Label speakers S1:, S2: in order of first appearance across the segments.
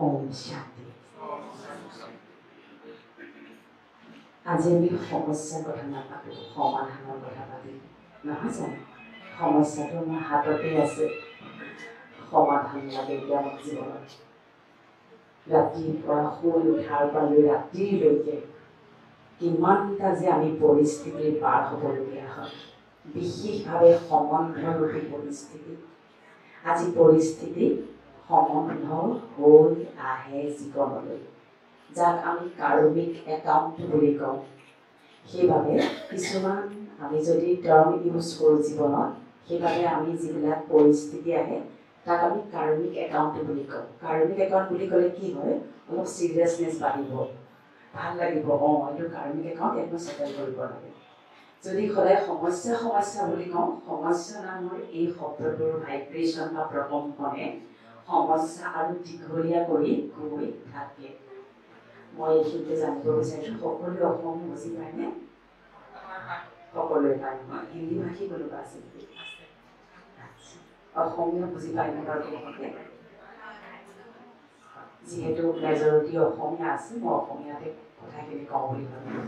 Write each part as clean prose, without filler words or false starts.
S1: ওম শান্তি। আজি আমি সমস্যাৰ কথা নাপাতো, সমাধানৰ কথা পাতিম নহয় জানো? সমস্যাটো আমাৰ হাততে আছে, সমাধান লাগে এতিয়া আমাৰ জীৱনত। ৰাতিপুৱা শুই উঠাৰ পৰা লৈ ৰাতিলৈকে কিমানটা যে আমি পৰিস্থিতি পাৰ হ'বলগীয়া হয়, বিশেষভাৱে সম্বন্ধৰূপী পৰিস্থিতি। আজি পৰিস্থিতি সম্বন্ধ হৈ আহে জীৱনলৈ, যাক আমি কাৰ্মিক একাউণ্ট বুলি কওঁ। সেইবাবে কিছুমান আমি যদি টাৰ্ম ইউজ কৰোঁ জীৱনত, সেইবাবে আমি যিবিলাক পৰিস্থিতি আহে তাক আমি কাৰ্মিক একাউণ্ট বুলি কওঁ। কাৰ্মিক একাউণ্ট বুলি ক'লে কি হয়, অলপ চিৰিয়াছনেছ বাঢ়িব, ভাল লাগিব, এইটো কাৰ্মিক একাউণ্ট, এইটো চেটেল কৰিব লাগে। যদি সদায় সমস্যা সমস্যা বুলি কওঁ, সমস্যা নামৰ এই শব্দটোৰ ভাইব্ৰেশ্যন বা প্ৰকম্পনে সমস্যা আৰু দীঘলীয়া কৰি গৈ থাকে। মই এইখিনিতে জানিব বিচাৰিছোঁ, সকলোৱে অসমীয়া বুজি পায়নে? সকলোৱে পায় নহয়? হিন্দী ভাষী কোনোবা আছে নেকি? অসমীয়া বুজি পায়নে বাৰু সকলোৱে? যিহেতু মেজৰিটি অসমীয়া আছে, মই অসমীয়াতে কথাখিনি কওঁ বুলি ভাবিলোঁ।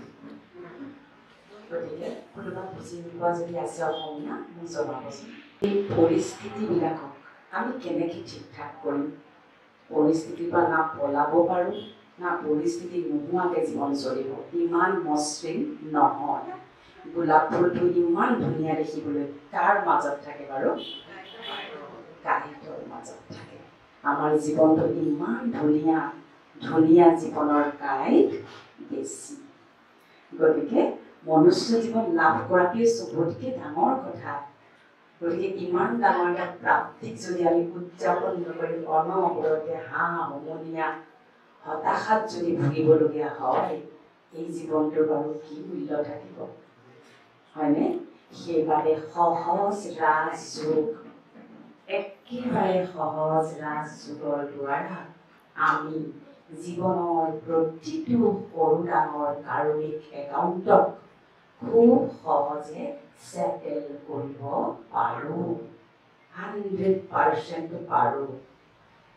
S1: গতিকে কোনোবা বুজি নোপোৱা যদি আছে অসমীয়া, মোক জনাবচোন। এই পৰিস্থিতিবিলাকক আমি কেনেকৈ ঠিক ঠাক কৰিম? পৰিস্থিতিৰ পৰা না পলাব পাৰোঁ, না পৰিস্থিতি নোহোৱাকৈ জীৱন চলিব। ইমান মসৃণ নহয়। গোলাপ ফুলটো ইমান ধুনীয়া দেখিবলৈ, কাৰ মাজত থাকে বাৰু? কাঁইটৰ মাজত থাকে। আমাৰ জীৱনটো ইমান ধুনীয়া, ধুনীয়া জীৱনৰ কাঁইট বেছি। গতিকে মনুষ্য জীৱন লাভ কৰাটোৱে চবতকৈ ডাঙৰ কথা। গতিকে ইমান ডাঙৰ এটা প্ৰাপ্তিক যদি আমি উদযাপন নকৰি অনবৰতে হুমুনিয়া হতাশাত যদি ভুগিবলগীয়া হয়, এই জীৱনটোৰ বাৰু কি মূল্য থাকিব? হয়নে? সেইবাবে সহজ ৰাজযোগ, একেবাৰে সহজ ৰাজযোগৰ দ্বাৰা আমি জীৱনৰ প্ৰতিটো সৰু ডাঙৰ কাৰ্মিক একাউণ্টক খুব সহজে চেটেল কৰিব পাৰোঁ। 100% পাৰোঁ।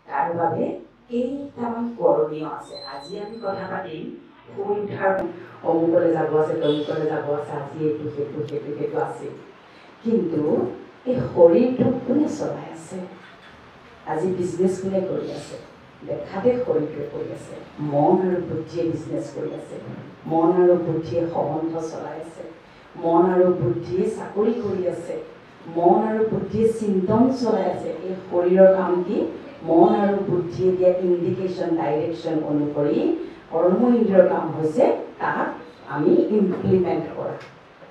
S1: তাৰ বাবে কেইটামান কৰণীয় আছে। আজি আমি কথা পাতিম শুই উঠাৰ অমুকলৈ যাব আছে, তমুকলৈ যাব আছে, আজি এইটো সেইটো সেইটো সেইটো আছে। কিন্তু এই শৰীৰটোক কোনে চলাই আছে? আজি বিজনেছ কোনে কৰি আছে? দেখাতে শৰীৰটোৱে কৰি আছে। মন আৰু বুদ্ধিয়ে বিজনেছ কৰি আছে। মন আৰু বুদ্ধিয়ে সম্বন্ধ চলাই আছে। মন আৰু বুদ্ধিয়ে চাকৰি কৰি আছে। মন আৰু বুদ্ধিয়ে চিন্তন চলাই আছে। এই শৰীৰৰ কাম কি? মন আৰু বুদ্ধিয়ে দিয়া ইণ্ডিকেশ্যন, ডাইৰেকশ্যন অনুসৰি কৰ্ম ইন্দ্ৰিয়ৰ কাম হৈছে তাক আমি ইমপ্লিমেণ্ট কৰা,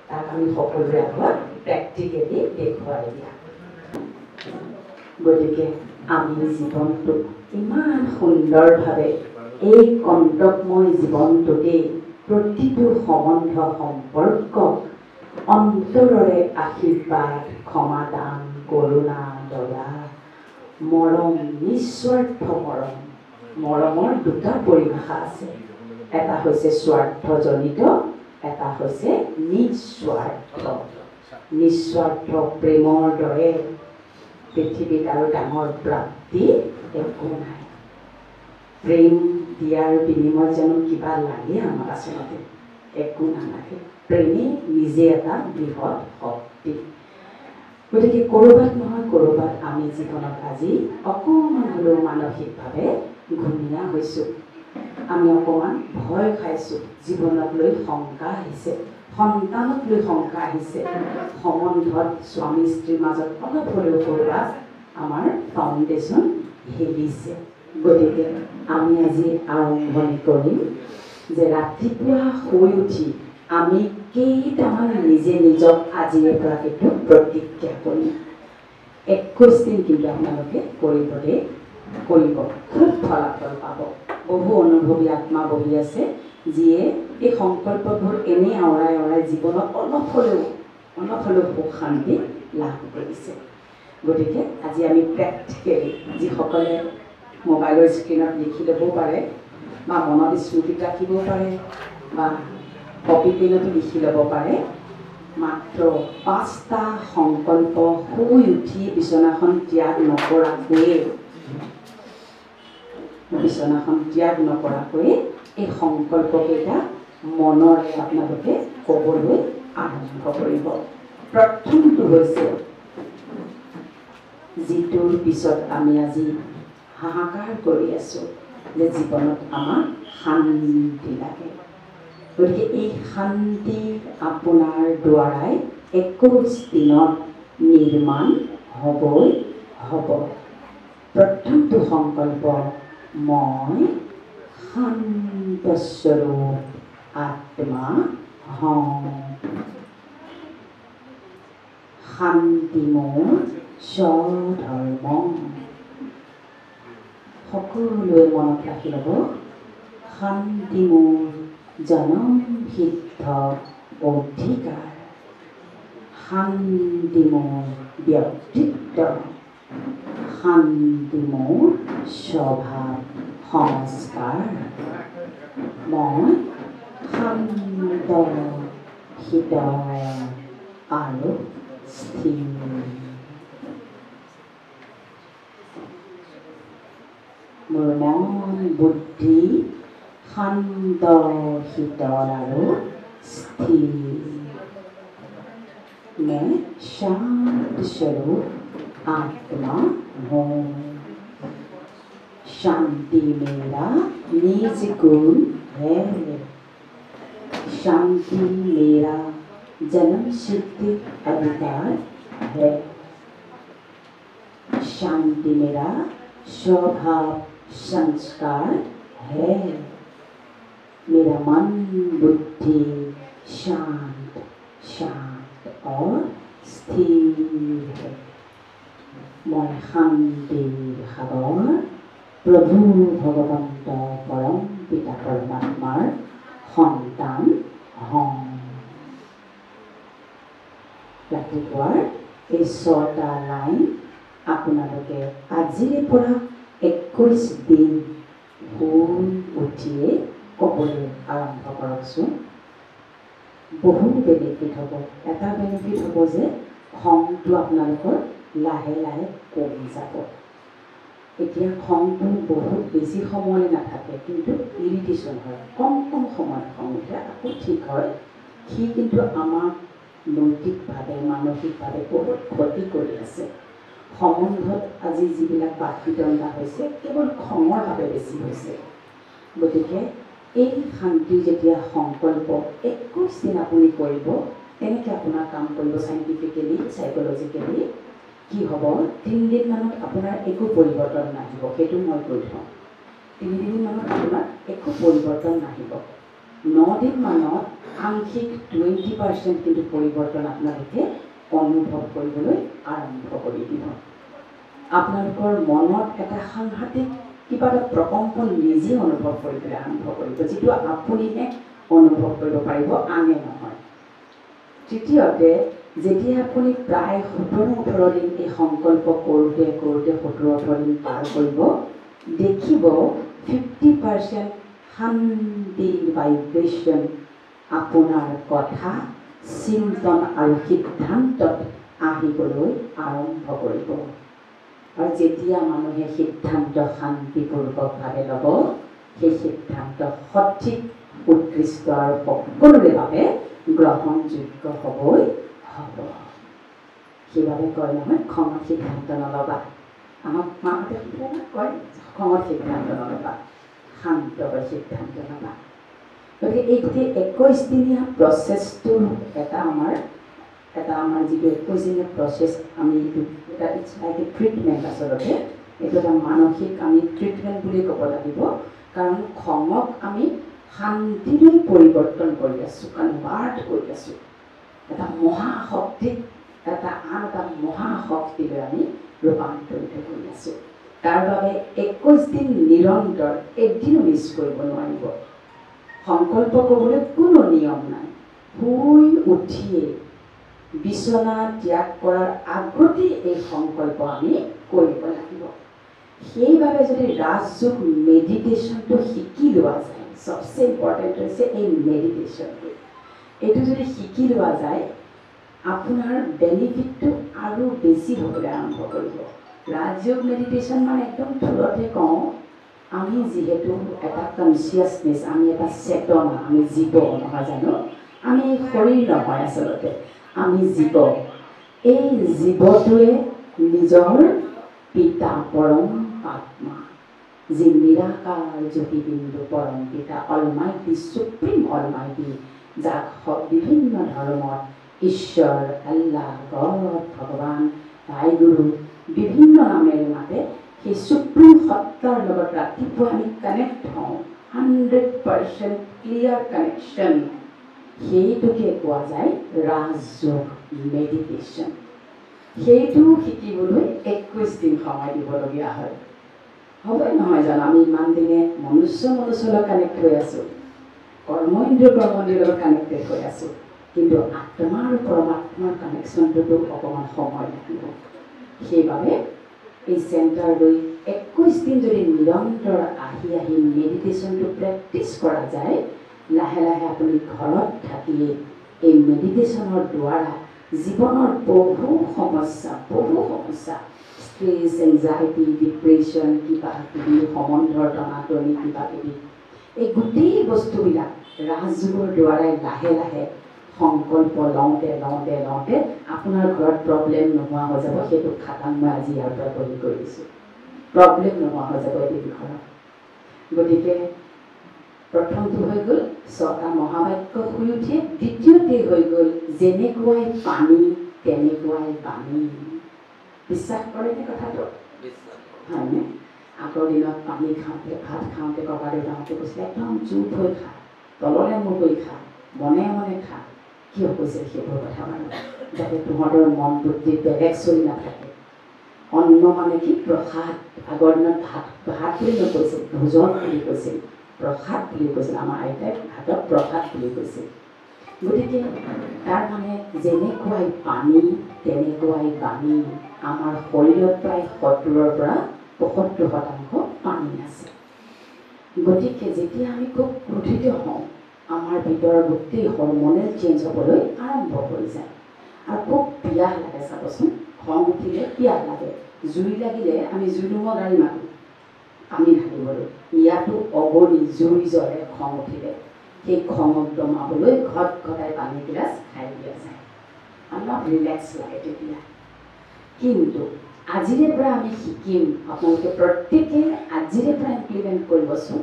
S1: তাক আমি সকলোৰে আগত প্ৰেক্টিকেলি দেখুৱাই দিয়া। গতিকে আমি জীৱনটোক ইমান সুন্দৰভাৱে এই কণ্টকময় জীৱনটোতেই প্ৰতিটো সম্বন্ধ সম্পৰ্ক অন্তৰৰে আশীৰ্বাদ, ক্ষমাদান, কৰোণা, দয়া, মৰম, নিস্বাৰ্থ মৰম। মৰমৰ দুটা পৰিভাষা আছে, এটা হৈছে স্বাৰ্থজনিত, এটা হৈছে নিস্বাৰ্থ। নিস্বাৰ্থ প্ৰেমৰ দৰে পৃথিৱীত আৰু ডাঙৰ প্ৰাপ্তি একো নাই। প্ৰেম দিয়াৰ বিনিময়ত জানো কিবা লাগে আমাক? আচলতে একো নালাগে। প্ৰেমে নিজে এটা বৃহৎ শক্তি। গতিকে ক'ৰবাত নহয় ক'ৰবাত আমি জীৱনত আজি অকণমান হ'লেও মানসিকভাৱে ঘূণীয়া হৈছোঁ। আমি অকণমান ভয় খাইছোঁ। জীৱনত লৈ শংকা আহিছে, সন্তানক লৈ শংকা আহিছে, সম্বন্ধত স্বামী স্ত্ৰীৰ মাজত অলপ হ'লেও ক'ৰবাত আমাৰ ফাউণ্ডেশ্যন হেলিছে। গতিকে আমি আজি আৰম্ভণি কৰিম যে ৰাতিপুৱা শুই উঠি আমি কেইটামান নিজে নিজক আজিৰে পৰা সেইটো প্ৰতিজ্ঞা কৰিম। 21 দিন কিন্তু আপোনালোকে কৰিবলৈ কৰিব, খুব ফলাফল পাব। বহু অনুভৱী আত্মা বহি আছে যিয়ে এই সংকল্পবোৰ এনেই আওৰাই আওৰাই জীৱনত অলপ হ'লেও সুখ শান্তি লাভ কৰিছে। গতিকে আজি আমি প্ৰেক্টিকেলি যিসকলে মোবাইলৰ স্ক্ৰীণত লিখি ল'ব পাৰে বা মনত স্মৃতিত ৰাখিব পাৰে বা কপি পেনতো লিখি ল'ব পাৰে, মাত্ৰ 5টা সংকল্প শুই উঠি বিচনাখন ত্যাগ নকৰাকৈ বিচনাখন ত্যাগ নকৰাকৈ এই সংকল্পকেইটা মনৰে আপোনালোকে ক'বলৈ আৰম্ভ কৰিব। প্ৰথমটো হৈছে যিটোৰ পিছত আমি আজি হাহাকাৰ কৰি আছোঁ যে জীৱনত আমাক শান্তি লাগে। গতিকে এই শান্তি আপোনাৰ দ্বাৰাই 21 দিনত নিৰ্মাণ হ'বই হ'ব। প্ৰথমটো সংকল্প, মই শান্তস্বৰূপ আত্মা হওঁ। শান্তি মোৰ স্বধৰ্ম। সকলোৱে মনত ৰাখি ল'ব, শান্তি মোৰ জনমসিদ্ধ অধিকাৰ। শান্তি মোৰ ব্যক্তিত্ব। শান্তি মোৰ স্বভাৱ সংস্কাৰ। মই শান্ত, হৃদয় আৰু স্থিৰ। মোৰ মন বুদ্ধি শান্ত, শীতল আৰু স্থিৰ। मैं शांत स्वरूप आत्मा हूँ। शांति मेरा निज गुण है। शांति मेरा जन्म सिद्ध अधिकार है। शांति मेरा स्वभाव संस्कार है। मेरा मन बुद्धि शांत शांत और स्थिर है। मैं शांतिर सागर प्रभु भगवंत परम पिता परमात्मार सन्तान हूँ। रातिपुৱাৰ এই 6টা লাইন আপোনালোকে আজিৰে পৰা 21 দিন শুই উঠিয়ে ক'বলৈ আৰম্ভ কৰকচোন। বহু বেনিফিট হ'ব। এটা বেনিফিট হ'ব যে খংটো আপোনালোকৰ লাহে লাহে কমি যাব। এতিয়া খংটো বহুত বেছি সময় নাথাকে, কিন্তু ইৰিটেশ্যন হয়, কম কম সময়ত খং উঠে, আকৌ ঠিক হয়। সি কিন্তু আমাক নৈতিকভাৱে মানসিকভাৱে বহুত ক্ষতি কৰি আছে। সম্বন্ধত আজি যিবিলাক বাকবিতণ্ডা হৈছে কেৱল খঙৰ বাবে বেছি হৈছে। গতিকে এই শান্তিৰ যেতিয়া সংকল্প 21 দিন আপুনি কৰিব, তেনেকৈ আপোনাৰ কাম কৰিব চাইণ্টিফিকেলি চাইক'লজিকেলি, কি হ'ব 3 দিনমানত আপোনাৰ একো পৰিৱৰ্তন নাহিব। সেইটো মই কৈ থওঁ, 3 দিনমানত আপোনাৰ একো পৰিৱৰ্তন নাহিব। 9 দিনমানত আংশিক 20% কিন্তু পৰিৱৰ্তন আপোনালোকে অনুভৱ কৰিবলৈ আৰম্ভ কৰি দিব। আপোনালোকৰ মনত এটা সাংঘাতিক কিবা এটা প্ৰকম্পন নিজে অনুভৱ কৰিবলৈ আৰম্ভ কৰিব, যিটো আপুনিহে অনুভৱ কৰিব পাৰিব, আনে নহয়। তৃতীয়তে, যেতিয়া আপুনি প্ৰায় 17-18 দিন এই সংকল্প কৰোঁতে কৰোঁতে 17-18 দিন পাৰ কৰিব, দেখিব 50% শান্তিৰ ভাইব্ৰেশ্যন আপোনাৰ কথা, চিন্তন আৰু সিদ্ধান্তত আহিবলৈ আৰম্ভ কৰিব। আৰু যেতিয়া মানুহে সিদ্ধান্ত শান্তিপূৰ্বকভাৱে ল'ব, সেই সিদ্ধান্ত সঠিক, উৎকৃষ্ট আৰু সকলোৰে বাবে গ্ৰহণযোগ্য হ'বই হ'ব। সেইবাবে কয় নহয়, খঙত সিদ্ধান্ত নল'বা। আমাক মাহঁতে কয়, খঙত সিদ্ধান্ত নল'বা, শান্তকৈ সিদ্ধান্ত ল'বা। গতিকে এই গোটেই 21 দিনীয়া প্ৰচেছটো এটা আমাৰ যিটো 21 দিনীয়া প্ৰচেছ, আমি এটা ইটছ লাইক এ ট্ৰিটমেণ্ট। আচলতে এইটো এটা মানসিক আমি ট্ৰিটমেণ্ট বুলি ক'ব লাগিব। কাৰণ খঙক আমি শান্তিলৈ পৰিৱৰ্তন কৰি আছোঁ, কনভাৰ্ট কৰি আছোঁ। এটা মহাশক্তিক আন এটা মহাশক্তিলৈ আমি ৰূপান্তৰিত কৰি আছোঁ। তাৰ বাবে 21 দিন নিৰন্তৰ, এদিনো মিছ কৰিব নোৱাৰিব। সংকল্প কৰিবলৈ কোনো নিয়ম নাই। শুই উঠিয়ে বিচনা ত্যাগ কৰাৰ আগতেই এই সংকল্প আমি কৰিব লাগিব। সেইবাবে যদি ৰাজযোগ মেডিটেশ্যনটো শিকি লোৱা যায়, চবচে ইম্পৰ্টেণ্ট হৈছে এই মেডিটেশ্যনটো। এইটো যদি শিকি লোৱা যায়, আপোনাৰ বেনিফিটটো আৰু বেছি হ'বলৈ আৰম্ভ কৰিব। ৰাজযোগ মেডিটেশ্যন মানে একদম থুলতে কওঁ, আমি যিহেতু এটা কনচিয়াছনেছ, আমি এটা চেতনা, আমি জীৱ নহয় জানো? আমি শৰীৰ নহয় আচলতে, আমি জীৱ। এই জীৱটোৱে নিজৰ পিতা পৰম আত্মা, যি নিৰাকাৰ জ্যোতিবিন্দু পৰম পিতা, অলমাইটি, সুপ্ৰিম অলমাইটি, যাক বিভিন্ন ধৰ্মত ঈশ্বৰ, আল্লাহ, গড, ভগৱান, ভাইগুৰু বিভিন্ন নামেৰে মাতে, সেই সুপ্ৰিম সত্তাৰ লগত ৰাতিপুৱা আমি কানেক্ট হওঁ, 100% ক্লিয়াৰ কানেকশ্যন। সেইটোকে কোৱা যায় ৰাজযোগ মেডিটেশ্যন। সেইটো শিকিবলৈ 21 দিন সময় দিবলগীয়া হয়। হবে নহয় জানো? আমি ইমান দিনে মনুষ্যৰ লগত কানেক্ট হৈ আছোঁ, কৰ্মেন্দ্ৰিয়ৰ লগত কানেক্টেড হৈ আছোঁ, কিন্তু আত্মা আৰু পৰমাত্মাৰ কানেকশ্যনটোতো অকণমান সময় লাগিব। সেইবাবে এই চেণ্টাৰলৈ 21 দিন যদি নিৰন্তৰ আহি আহি মেডিটেশ্যনটো প্ৰেক্টিছ কৰা যায়, লাহে লাহে আপুনি ঘৰত থাকিয়ে এই মেডিটেশ্যনৰ দ্বাৰা জীৱনৰ বহু সমস্যা ষ্ট্ৰেছ, এংজাইটি, ডিপ্ৰেশ্যন, কিবা কিবি সম্বন্ধৰ টনাটনি, কিবা কিবি, এই গোটেই বস্তুবিলাক ৰাজযোগৰ দ্বাৰাই লাহে লাহে সংকল্প লওঁতে লওঁতে লওঁতে আপোনাৰ ঘৰত প্ৰব্লেম নোহোৱা হৈ যাব। সেইটো খাটাং মই আজি ইয়াৰ পৰা কৰি দিছোঁ, প্ৰব্লেম নোহোৱা হৈ যাব এই ঘৰত। গতিকে প্ৰথমটো হৈ গ'ল 6টা মহাবাক্য শুই উঠিয়ে, দ্বিতীয়তে হৈ গ'ল যেনেকুৱাই পানী তেনেকুৱাই পানী। বিশ্বাস কৰেনে কথাটো? হয়নে? আগৰ দিনত পানী খাওঁতে, ভাত খাওঁতে ককা দেউতাহঁতে কৈছিলে একদম চুপ হৈ খা, তললৈ মূৰ কৰি খা, মনে মনে খা। কিয় কৈছিল সেইবোৰ কথা বাৰু? যাতে তহঁতৰ মন বুদ্ধি বেলেগ চলি নাথাকে। অন্ন মানে কি? প্ৰসাদ। আগৰ দিনত ভাত বুলি নকৈছিল, ভোজন বুলি কৈছিল, প্ৰসাদ বুলি কৈছিল। আমাৰ আইতাই ভাতক প্ৰসাদ বুলি কৈছিল। গতিকে তাৰ মানে যেনেকুৱাই পানী তেনেকুৱাই বাণী। আমাৰ শৰীৰত প্ৰায় 70ৰ পৰা 75% পানী আছে। গতিকে যেতিয়া আমি খুব ক্ৰোধিত হওঁ, আমাৰ ভিতৰৰ গোটেই হৰমনেল চেঞ্জ হ'বলৈ আৰম্ভ হৈ যায়। আৰু খুব পিয়াহ লাগে, চাবচোন, খং উঠিলে পিয়াহ লাগে। জুই লাগিলে আমি জুই নোমোৱা গাড়ী মাৰোঁ পানী ঢালিবলৈ। ইয়াতো অগণি জুই জ্বলে খং উঠিলে। সেই খঙক দমাবলৈ ঘটাই পানী গিলাচ খাই দিয়া যায়, অলপ ৰিলেক্স লাগে তেতিয়া। কিন্তু আজিৰে পৰা আমি শিকিম, আপোনালোকে প্ৰত্যেকে আজিৰে পৰা ইমপ্লিমেণ্ট কৰিবচোন।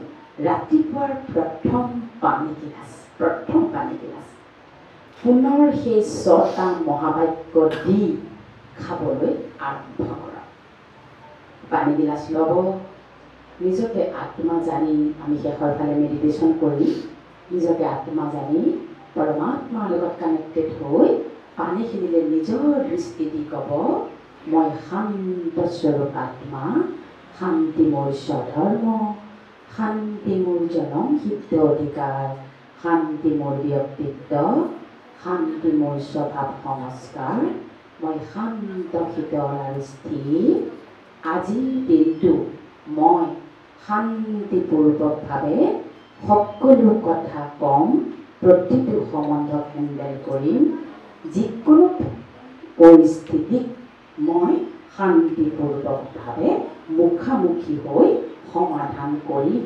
S1: ৰাতিপুৱাৰ প্ৰথম পানী গিলাচ পুনৰ সেই 6টা মহাবাক্য দি খাবলৈ আৰম্ভ কৰক। পানী গিলাচ ল'ব, নিজকে আত্মা জানি, আমি শেষৰ ফালে মেডিটেশ্যন কৰি নিজকে আত্মা জানি পৰমাত্মাৰ লগত কানেক্টেড হৈ পানীখিনিলে নিজৰ দৃষ্টি দি ক'ব, মই শান্ত স্বৰূপ আত্মা, শান্তি মোৰ স্বধৰ্ম, শান্তি মোৰ জনমহিত অধিকাৰ, শান্তি মোৰ ব্যক্তিত্ব, শান্তি মোৰ স্বভাৱ সংস্কাৰ, মই শান্ত শীতল আৰু স্থিৰ। আজিৰ দিনটো মই শান্তিপূৰ্বকভাৱে সকলো কথা কম, প্ৰতিটো সম্বন্ধক হেণ্ডেল কৰিম, যিকোনো পৰিস্থিতিক মই শান্তিপূৰ্বকভাৱে মুখামুখি হৈ সমাধান কৰিম।